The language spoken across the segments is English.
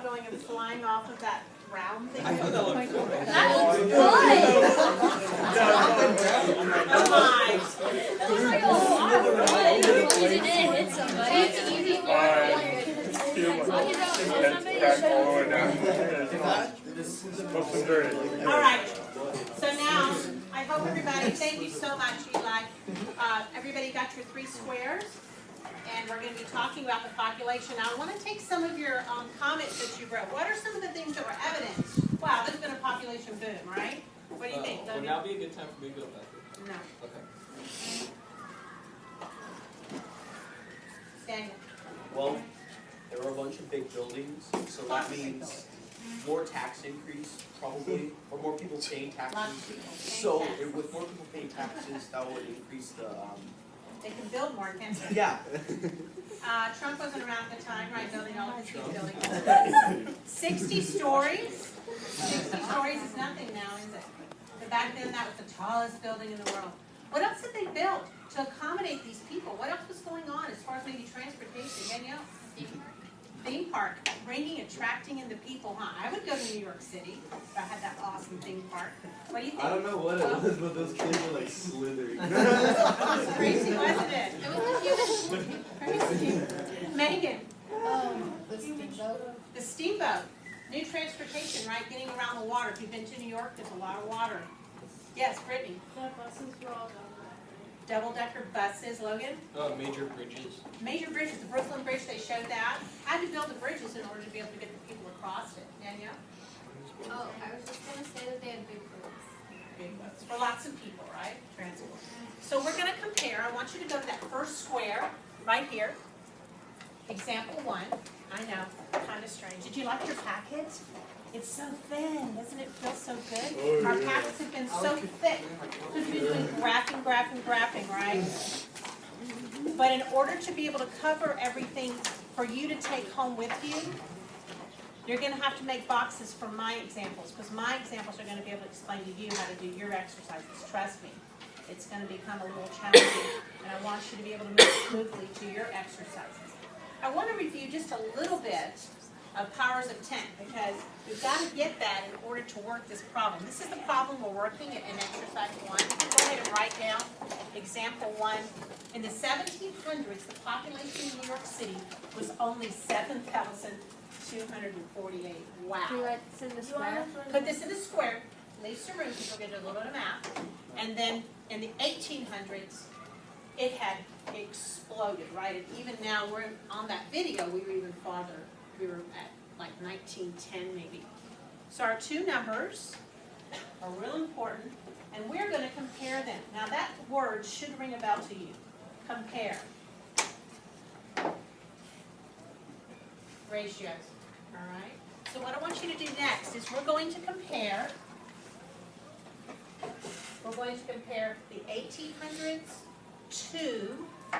going and flying off of that round thing? I thought that looked cool. That looks good! Come on! That looks like a lot of fun. You didn't hit somebody. It's easy for Alright, so now, I hope everybody, thank you so much, Eli. Everybody got your 3 squares, and we're going to be talking about the population. Now, I want to take some of your comments that you wrote. What are some of the things that were evident? Wow, there's been a population boom, right? What do you think? Would now be a good time for me to go back? No. Okay. Daniel. Well, there were a bunch of big buildings, so that means more tax increase, probably, or more people paying Lots taxes. of people. So, Fantastic. with more people paying taxes, that would increase the, They can build more, can't they? yeah. Trump wasn't around at the time, right, building all of his huge buildings. 60 stories? 60 stories is nothing now, is it? But back then, that was the tallest building in the world. What else did they build to accommodate these people? What else was going on as far as maybe transportation? Danielle? Theme park, bringing, attracting in the people, huh? I would go to New York City if I had that awesome theme park. What do you think? I don't know what it was, but those kids were like slithering. It was crazy, wasn't it? It was the cutest. Crazy. Megan, The steamboat. the steamboat, new transportation, right? Getting around the water. If you've been to New York, there's a lot of water. Yes, Brittany. The buses were all done. Double-decker buses, Logan. Major bridges. Major bridges, the Brooklyn Bridge, they showed that. Had to build the bridges in order to be able to get the people across it. Danielle? Oh, I was just gonna say that they had big boats. Big boats. For lots of people, right? Transport. So we're gonna compare. I want you to go to that first square, right here. Example 1. I know, kind of strange. Did you like your packet? It's so thin. Doesn't it feel so good? Our packets have been so thick. Because we've been doing graphing, right? But in order to be able to cover everything for you to take home with you, you're going to have to make boxes for my examples, because my examples are going to be able to explain to you how to do your exercises. Trust me, it's going to become a little challenging, and I want you to be able to move smoothly to your exercises. I want to review just a little bit of powers of 10, because we've got to get that in order to work this problem. This is the problem we're working in exercise 1. You can go ahead and write down example 1. In the 1700s, the population in New York City was only 7,248. Wow. Do you write this in the square? Put this in the square, leave some room because we're going to do a little bit of math. And then in the 1800s, it had exploded, right? And even now, we're on that video, we were even farther. We were at like 1910 maybe. So our 2 numbers are real important, and we're going to compare them. Now that word should ring a bell to you. Compare. Ratios. All right? So what I want you to do next is we're going to compare the 1800s to,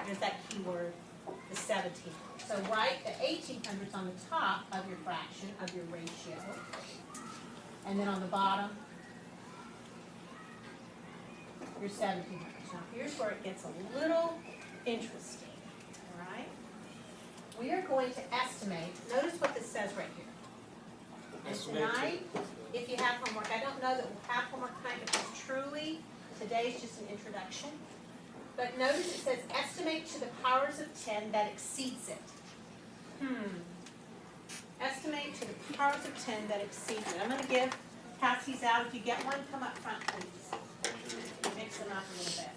there's that key word, the 1700s. So write the 1800s on the top of your fraction, of your ratio. And then on the bottom, your 1700s. Now here's where it gets a little interesting, all right? We are going to estimate, notice what this says right here. And tonight, if you have homework, I don't know that we'll have homework tonight because truly, today's just an introduction. But notice it says estimate to the powers of 10 that exceeds it. Estimate to the powers of 10 that exceeds it. I'm going to pass these out. If you get one, come up front, please. Mix them up a little bit.